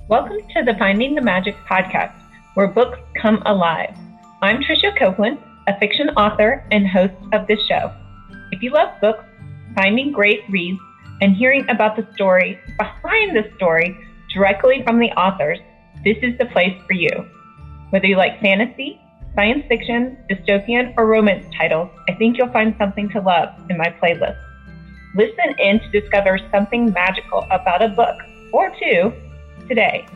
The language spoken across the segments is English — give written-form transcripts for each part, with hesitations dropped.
Welcome to the Finding the Magic podcast, where books come alive. I'm Tricia Copeland, a fiction author and host of this show. If you love books, finding great reads, and hearing about the story behind the story directly from the authors, this is the place for you. Whether you like fantasy, science fiction, dystopian, or romance titles, I think you'll find something to love in my playlist. Listen in to discover something magical about a book or two today.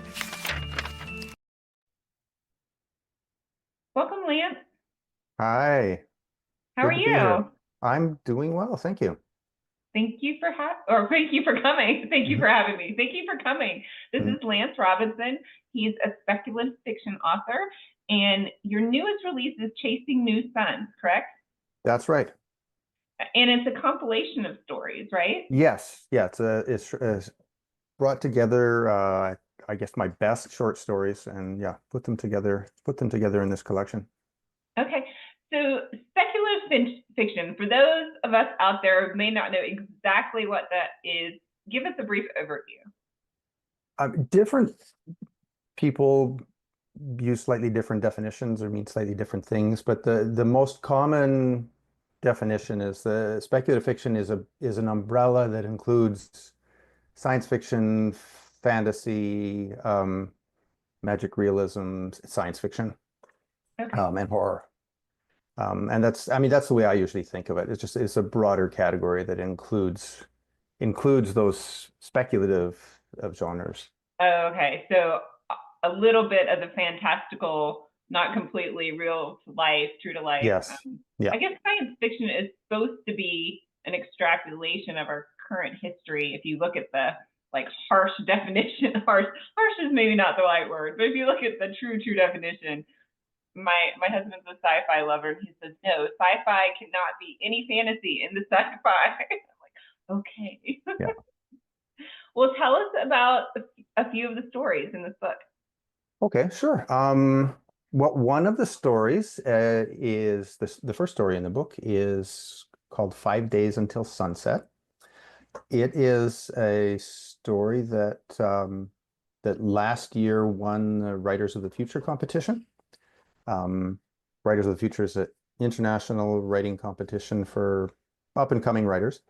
Welcome, Lance. Hi, How are good to be here. you? I'm doing well, thank you. Thank you for thank you for coming. Thank you Mhm. for having me. Thank you for coming. This Mhm. is Lance Robinson. He's a speculative fiction author, and your newest release is Chasing New Suns, correct? That's right. And it's a compilation of stories, right? Yes, yeah, it's brought together I guess my best short stories and yeah, put them together in this collection. Okay. So speculative fiction, for those of us out there who may not know exactly what that is, give us a brief overview. Different people use slightly different definitions or mean slightly different things, but the most common definition is the speculative fiction is an umbrella that includes science fiction, fantasy, magic realism, science fiction, Okay. and horror. And that's the way I usually think of it. It's a broader category that includes those speculative of genres. Okay. So a little bit of the fantastical, not completely real life, true to life. Yes. Yeah. I guess science fiction is supposed to be an extrapolation of our current history. If you look at the like harsh definition, harsh is maybe not the right word, but if you look at the true definition, my husband's a sci-fi lover, and he says no, sci-fi cannot be any fantasy in the sci-fi. I'm like, okay. Yeah. Well, tell us about a few of the stories in this book. Okay, sure. One of the stories is the first story in the book is called 5 Days Until Sunset. It is a story that last year won the Writers of the Future competition. Um, Writers of the Future is an international writing competition for up and coming writers.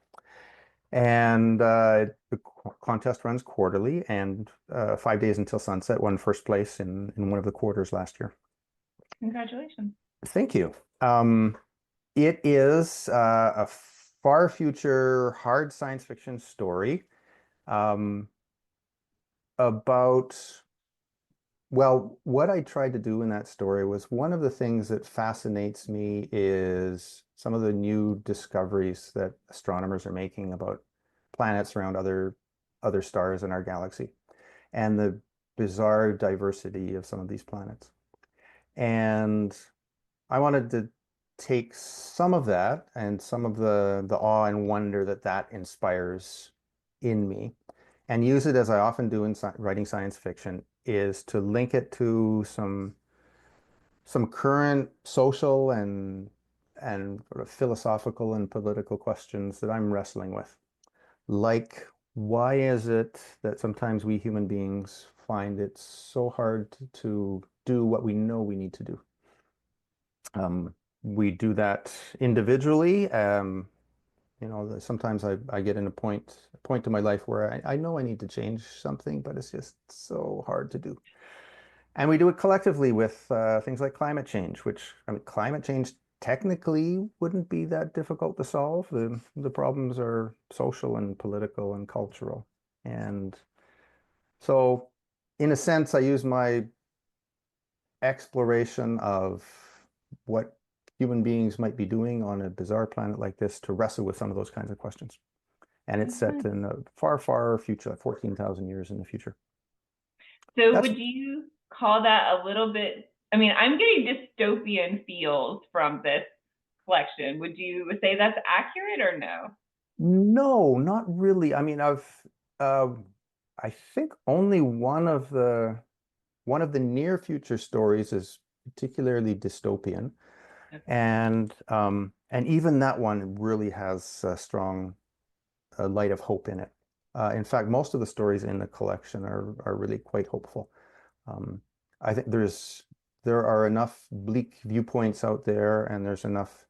And the contest runs quarterly, and 5 Days Until Sunset won first place in one of the quarters last year. Congratulations. Thank you. It is a far future hard science fiction story um, about well, what I tried to do in that story was one of the things that fascinates me is some of the new discoveries that astronomers are making about planets around other stars in our galaxy and the bizarre diversity of some of these planets. And I wanted to take some of that and some of the awe and wonder that that inspires in me and use it as I often do in writing science fiction, is to link it to some current social and sort of philosophical and political questions that I'm wrestling with. Like, why is it that sometimes we human beings find it so hard to do what we know we need to do? We do that individually. Sometimes I get in a point in my life where I know I need to change something, but it's just so hard to do. And we do it collectively with things like climate change, which, I mean, climate change technically wouldn't be that difficult to solve. The problems are social and political and cultural. And so, in a sense, I use my exploration of what human beings might be doing on a bizarre planet like this to wrestle with some of those kinds of questions. And it's set Okay. in a far, far future, like 14,000 years in the future. So That's would you call that a little bit? I mean, I'm getting dystopian feels from this collection. Would you say that's accurate or no? No, not really. I mean, uh, I think only one of the near future stories is particularly dystopian, Okay. and even that one really has a strong light of hope in it. In fact, most of the stories in the collection are really quite hopeful. Um, I think there are enough bleak viewpoints out there, and there's enough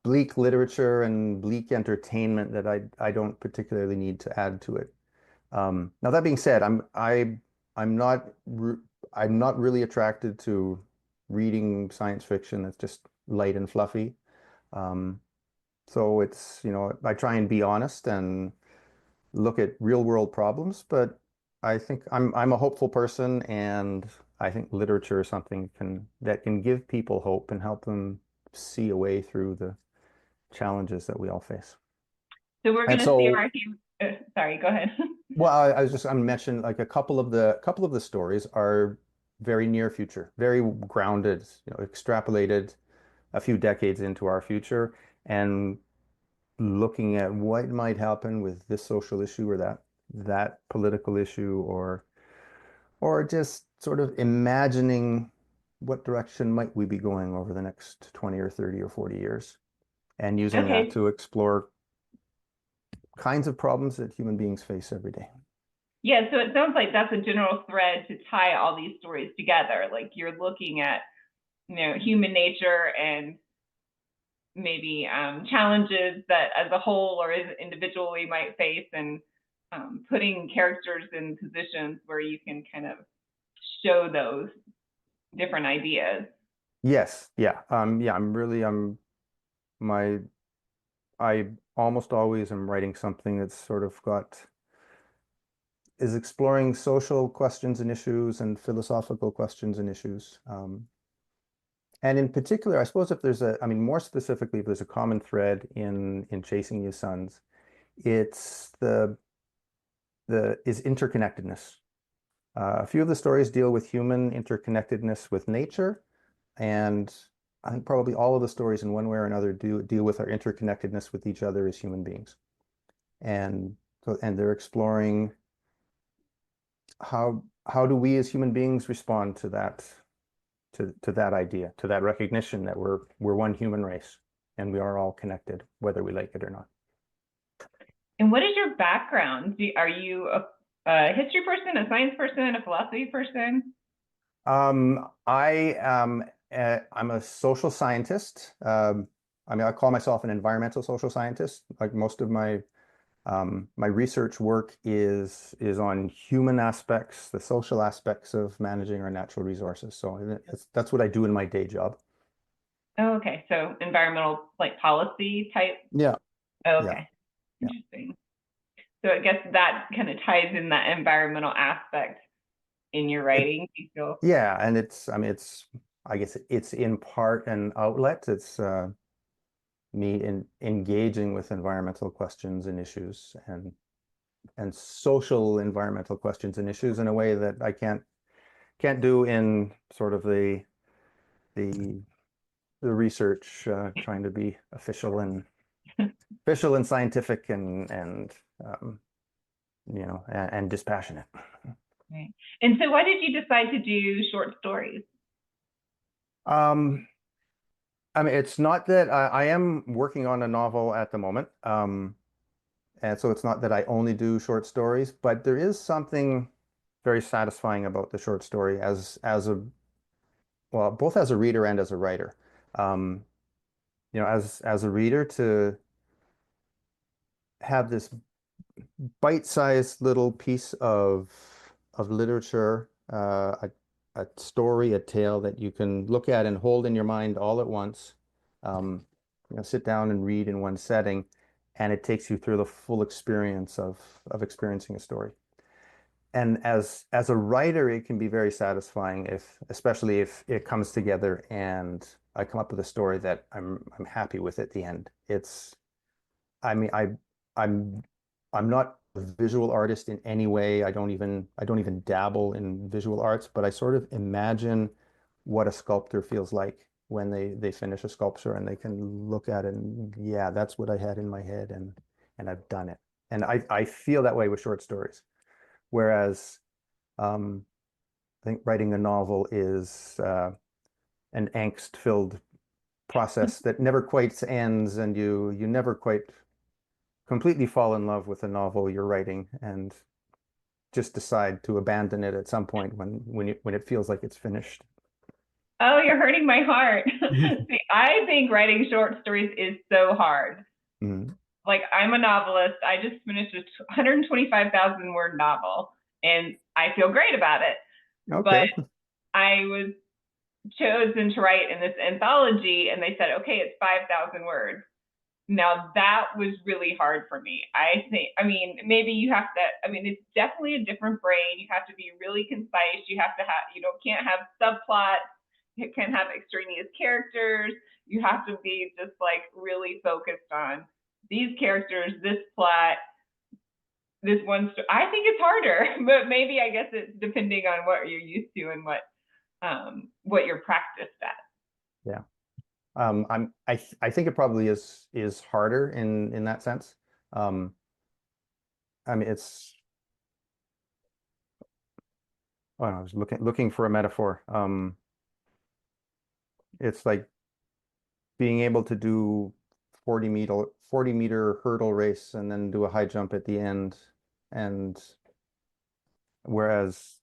bleak literature and bleak entertainment that I don't particularly need to add to it. Now that being said, I'm not I'm not really attracted to reading science fiction that's just light and fluffy. Um, so it's, I try and be honest and look at real world problems, but I think I'm a hopeful person, and I think literature is something that can give people hope and help them see a way through the challenges that we all face. So we're going And to see so, our sorry, go ahead. well, I'm mentioning like a couple of the stories are very near future, very grounded, extrapolated a few decades into our future, and looking at what might happen with this social issue or that political issue, or just sort of imagining what direction might we be going over the next 20 or 30 or 40 years, and using that Okay. to explore kinds of problems that human beings face every day. Yeah, so it sounds like that's a general thread to tie all these stories together. Like you're looking at, human nature and maybe challenges that as a whole or as an individual we might face, and putting characters in positions where you can kind of show those different ideas. Yes, yeah. Yeah, my I almost always am writing something that's sort of is exploring social questions and issues and philosophical questions and issues. And in particular, I suppose if I mean, more specifically, if there's a common thread in Chasing You Sons, it's is interconnectedness. A few of the stories deal with human interconnectedness with nature, and I think probably all of the stories in one way or another do deal with our interconnectedness with each other as human beings. And they're exploring how do we as human beings respond to that idea, to that recognition that we're one human race and we are all connected, whether we like it or not. And what is your background? Are you a history person, a science person, a philosophy person? I'm a social scientist. I mean, I call myself an environmental social scientist. Like most of my research work is on human aspects, the social aspects of managing our natural resources. So that's what I do in my day job. Oh, okay. So environmental like policy type. Yeah, Oh, yeah, okay. yeah. Interesting. So I guess that kind of ties in that environmental aspect in your It writing. Do you feel? Yeah, and I mean, I guess it's in part an outlet. It's me engaging with environmental questions and issues, and social environmental questions and issues in a way that I can't do in sort of the the research, trying to be official and scientific and um, and dispassionate. Right. And so why did you decide to do short stories? Um, I mean, it's not that I am working on a novel at the moment. And so it's not that I only do short stories, but there is something very satisfying about the short story well, both as a reader and as a writer. Um, as a reader, to have this bite-sized little piece of literature, a story, a tale that you can look at and hold in your mind all at once. Um, sit down and read in one setting, and it takes you through the full experience of experiencing a story. And as a writer, it can be very satisfying especially if it comes together and I come up with a story that I'm happy with at the end. I mean, I'm I'm not a visual artist in any way. I don't even dabble in visual arts, but I sort of imagine what a sculptor feels like when they finish a sculpture and they can look at it and, yeah, that's what I had in my head, and I've done it. And I feel that way with short stories. Whereas um, I think writing a novel is an angst-filled process that never quite ends, and you never quite completely fall in love with a novel you're writing and just decide to abandon it at some point when it feels like it's finished. Oh, you're hurting my heart. See, I think writing short stories is so hard. Mhm. Like, I'm a novelist. I just finished a 125,000 word novel, and I feel great about it. But Okay. I was chosen to write in this anthology, and they said, okay, it's 5,000 words. Now that was really hard for me. I think, I mean, maybe you have to, I mean, it's definitely a different brain. You have to be really concise. You have to have, can't have subplots. You can't have extraneous characters. You have to be just like really focused on these characters, this plot, this one. I think it's harder, but maybe I guess it's depending on what you're used to and what you're practiced at. Yeah. I think it probably is harder in that sense. Um, I mean, oh, I was looking for a metaphor. It's like being able to do 40 meter hurdle race and then do a high jump at the end. And whereas,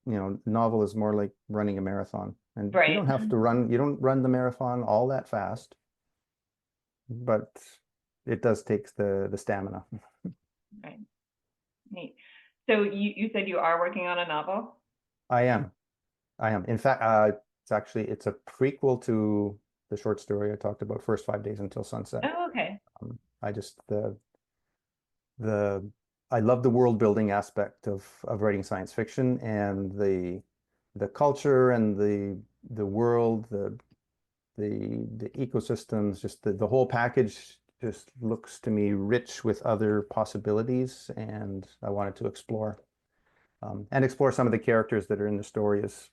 novel is more like running a marathon. And Right. you don't run the marathon all that fast, but it does take the stamina. Right. Neat. So you said you are working on a novel? I am. I am. In fact, it's a prequel to the short story I talked about, First 5 Days Until Sunset. Oh, okay. I just the I love the world building aspect of writing science fiction and the culture and the world, the ecosystems, just the whole package just looks to me rich with other possibilities, and I wanted to explore and explore some of the characters that are in the story as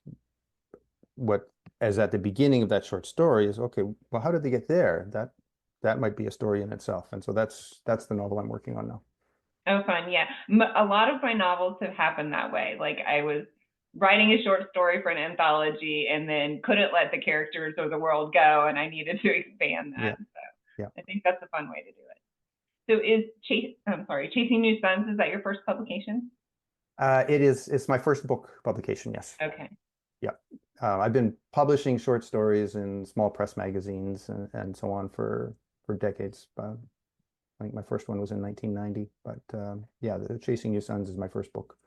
what as at the beginning of that short story is okay, well, how did they get there? That might be a story in itself. And so that's the novel I'm working on now. Oh, fun. Yeah. A lot of my novels have happened that way. Like, I was writing a short story for an anthology and then couldn't let the characters or the world go, and I needed to expand that. Yeah. So Yeah. I think that's a fun way to do it. So Chasing New Suns, is that your first publication? It's my first book publication, yes. Okay. Yeah. I've been publishing short stories in small press magazines and so on for decades. I think my first one was in 1990, but yeah, the Chasing New Suns is my first book.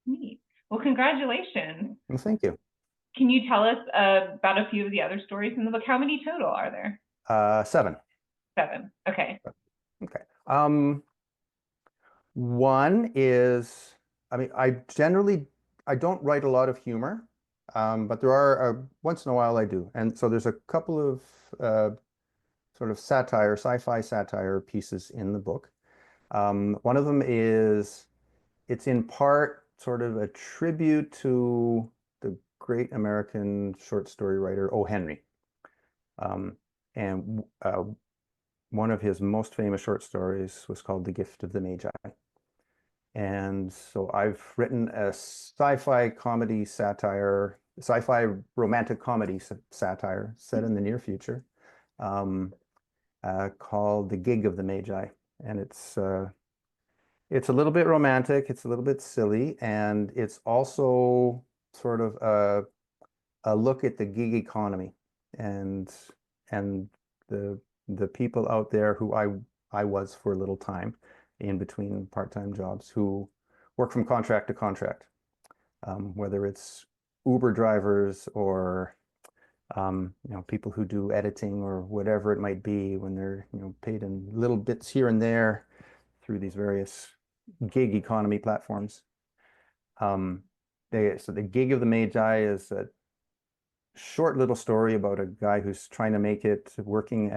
Neat. Well, congratulations. Well, thank you. Can you tell us about a few of the other stories in the book? How many total are there? 7. 7. Okay. Okay. One is, I mean, I don't write a lot of humor, but there are once in a while I do, and so there's a couple of sort of sci-fi satire pieces in the book. One of them is it's in part sort of a tribute to the great American short story writer O. Henry. Um, and one of his most famous short stories was called The Gift of the Magi. And so I've written a sci-fi romantic comedy satire set in the near future, um, called The Gig of the Magi. And it's a little bit romantic, it's a little bit silly, and it's also sort of a look at the gig economy and and the the people out there who I was for a little time in between part-time jobs who work from contract to contract, whether it's Uber drivers or people who do editing or whatever it might be when they're paid in little bits here and there through these various gig economy platforms. Um, so the Gig of the Magi is a short little story about a guy who's trying to make it working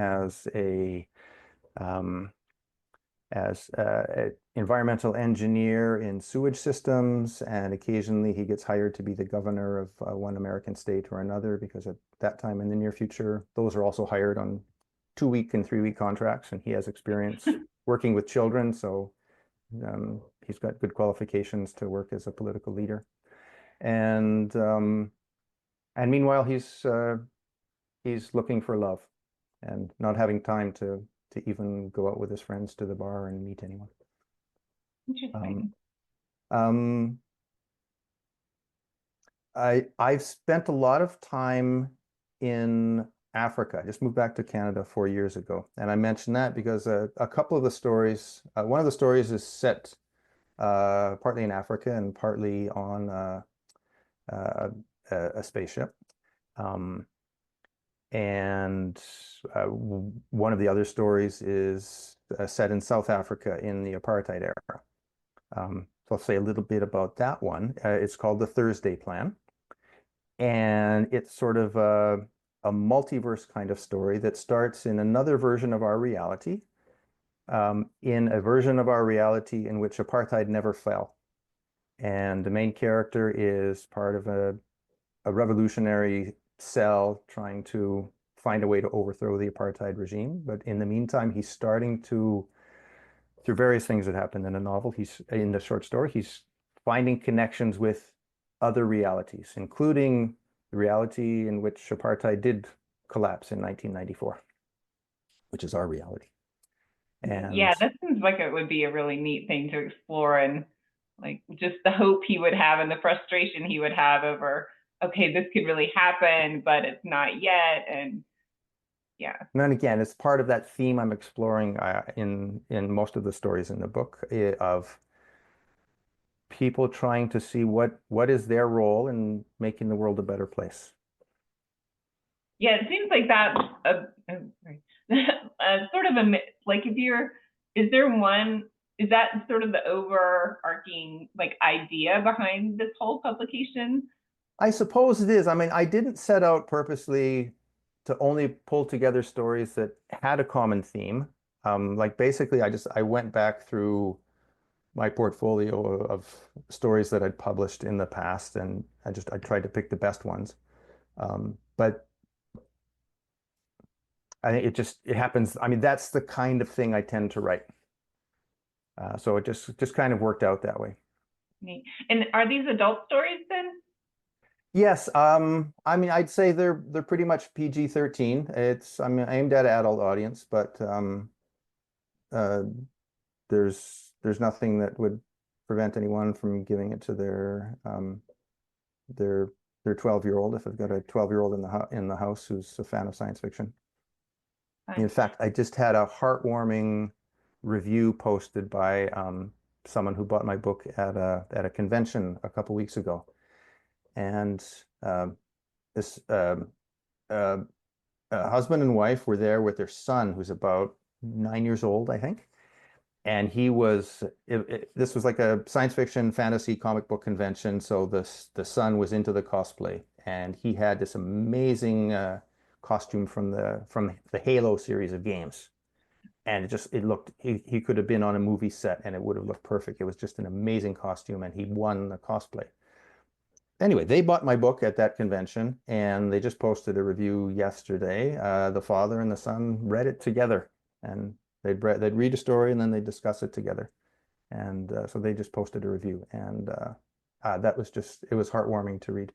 um, as a environmental engineer in sewage systems, and occasionally he gets hired to be the governor of one American state or another, because at that time in the near future, those are also hired on 2-week and 3-week contracts, and he has experience working with children, so he's got good qualifications to work as a political leader. And meanwhile, he's looking for love and not having time to to even go out with his friends to the bar and meet anyone. Interesting. Um, I've spent a lot of time in Africa. I just moved back to Canada 4 years ago, and I mentioned that because a couple of the stories, one of the stories is set partly in Africa and partly on a, a spaceship. Um, and one of the other stories is set in South Africa in the apartheid era. So I'll say a little bit about that one. It's called The Thursday Plan. And it's sort of a multiverse kind of story that starts in another version of our reality, in a version of our reality in which apartheid never fell. And the main character is part of a revolutionary cell trying to find a way to overthrow the apartheid regime. But in the meantime, he's starting to, through various things that happened in the novel, he's in the short story, he's finding connections with other realities, including the reality in which apartheid did collapse in 1994, which is our reality. And yeah, that seems like it would be a really neat thing to explore, and like just the hope he would have and the frustration he would have over, okay, this could really happen, but it's not yet. And yeah. And then again, it's part of that theme I'm exploring in most of the stories in the book, of people trying to see what is their role in making the world a better place. Yeah, it seems like that's sort of a, like if you're, is there one, is that sort of the overarching like idea behind this whole publication? I suppose it is. I mean, I didn't set out purposely to only pull together stories that had a common theme. Like basically, I went back through my portfolio of stories that I'd published in the past, and I tried to pick the best ones. But I think it happens. I mean, that's the kind of thing I tend to write. So it just kind of worked out that way. And are these adult stories then? Yes, I mean, I'd say they're pretty much PG-13. I'm aimed at an adult audience, but uh, there's nothing that would prevent anyone from giving it to their 12-year-old if I've got a 12-year-old in the house who's a fan of science fiction. In fact, I just had a heartwarming review posted by someone who bought my book at a convention a couple weeks ago, and this husband and wife were there with their son, who's about 9 years old, I think. And this was like a science fiction fantasy comic book convention. So the son was into the cosplay, and he had this amazing costume from the Halo series of games. And he could have been on a movie set and it would have looked perfect. It was just an amazing costume, and he won the cosplay. Anyway, they bought my book at that convention, and they just posted a review yesterday. The father and the son read it together, and they'd read a story and then they'd discuss it together. And so they just posted a review, and it was heartwarming to read.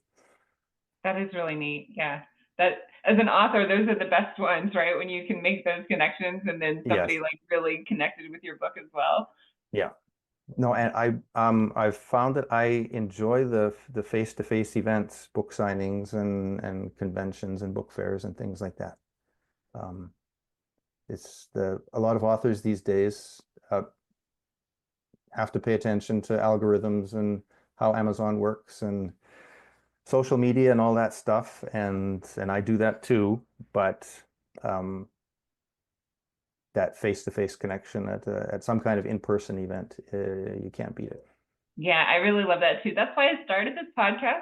That is really neat. Yeah. That as an author, those are the best ones, right? When you can make those connections and then somebody Yes. like really connected with your book as well. Yeah. No, and I've found that I enjoy the face-to-face events, book signings and conventions and book fairs and things like that. Um, a lot of authors these days have to pay attention to algorithms and how Amazon works and social media and all that stuff, and I do that too, but that face-to-face connection at some kind of in-person event, you can't beat it. Yeah, I really love that too. That's why I started this podcast,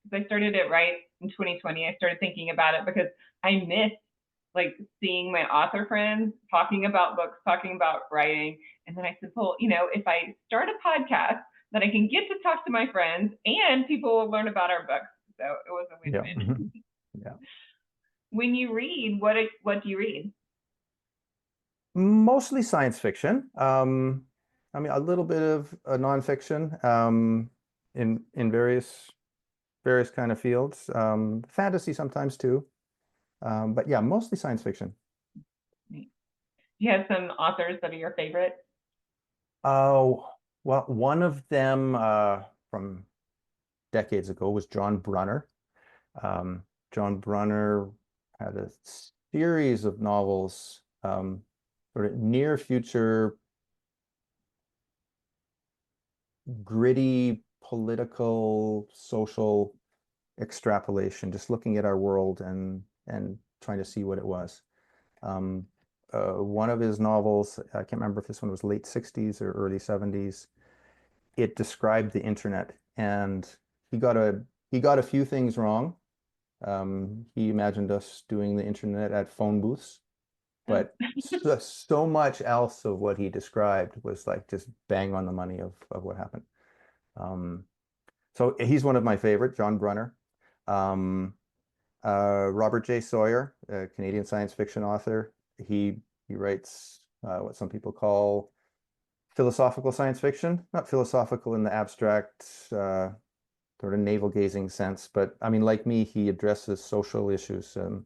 because I started it right in 2020. I started thinking about it because I miss like seeing my author friends talking about books, talking about writing. And then I said, well, if I start a podcast, then I can get to talk to my friends and people will learn about our books. So it was a win-win. Yeah. Yeah. When you read, what do you read? Mostly science fiction. I mean, a little bit of nonfiction, in various kind of fields. Fantasy sometimes too. But yeah, mostly science fiction. Do you have some authors that are your favorite? Oh, well, one of them from decades ago was John Brunner. John Brunner had a series of novels, sort of near future, gritty political, social extrapolation, just looking at our world and trying to see what it was. Um, one of his novels, I can't remember if this one was late 60s or early 70s, it described the internet, and he got a few things wrong. He imagined us doing the internet at phone booths, but so much else of what he described was like just bang on the money of what happened. So he's one of my favorite, John Brunner. Robert J. Sawyer, a Canadian science fiction author. He writes what some people call philosophical science fiction, not philosophical in the abstract sort of navel-gazing sense, but I mean, like me, he addresses social issues and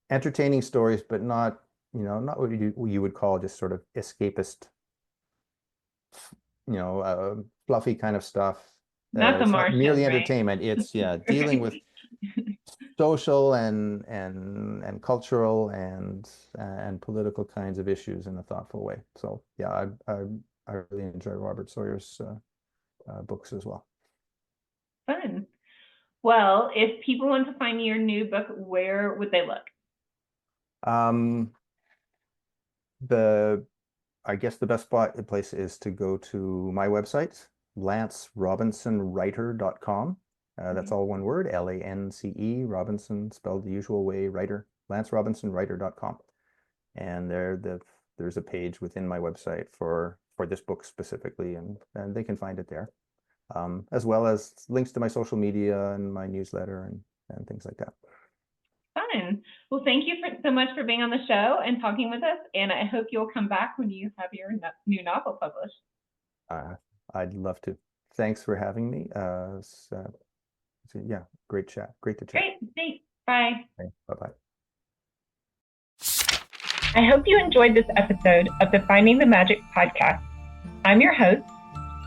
entertaining stories, but not what you would call just sort of escapist, fluffy kind of stuff. Not the It's not Martian, merely right? entertainment. It's dealing with social and cultural and political kinds of issues in a thoughtful way. So yeah, I really enjoy Robert Sawyer's books as well. Fun. Well, if people want to find your new book, where would they look? I guess the best place is to go to my website, lancerobinsonwriter.com. That's all one word, LANCE, Robinson, spelled the usual way, writer, lancerobinsonwriter.com. And there's a page within my website for this book specifically, and they can find it there, as well as links to my social media and my newsletter and things like that. Fun. Well, thank you so much for being on the show and talking with us, and I hope you'll come back when you have your new novel published. I'd love to. Thanks for having me. Yeah, great chat. Great to chat. Great. Thanks. Bye. Okay, bye-bye. I hope you enjoyed this episode of the Finding the Magic podcast. I'm your host,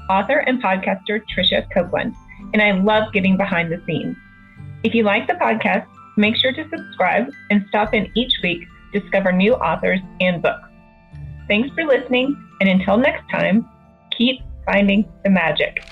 author and podcaster Tricia Copeland, and I love getting behind the scenes. If you like the podcast, make sure to subscribe and stop in each week to discover new authors and books. Thanks for listening, and until next time, keep finding the magic.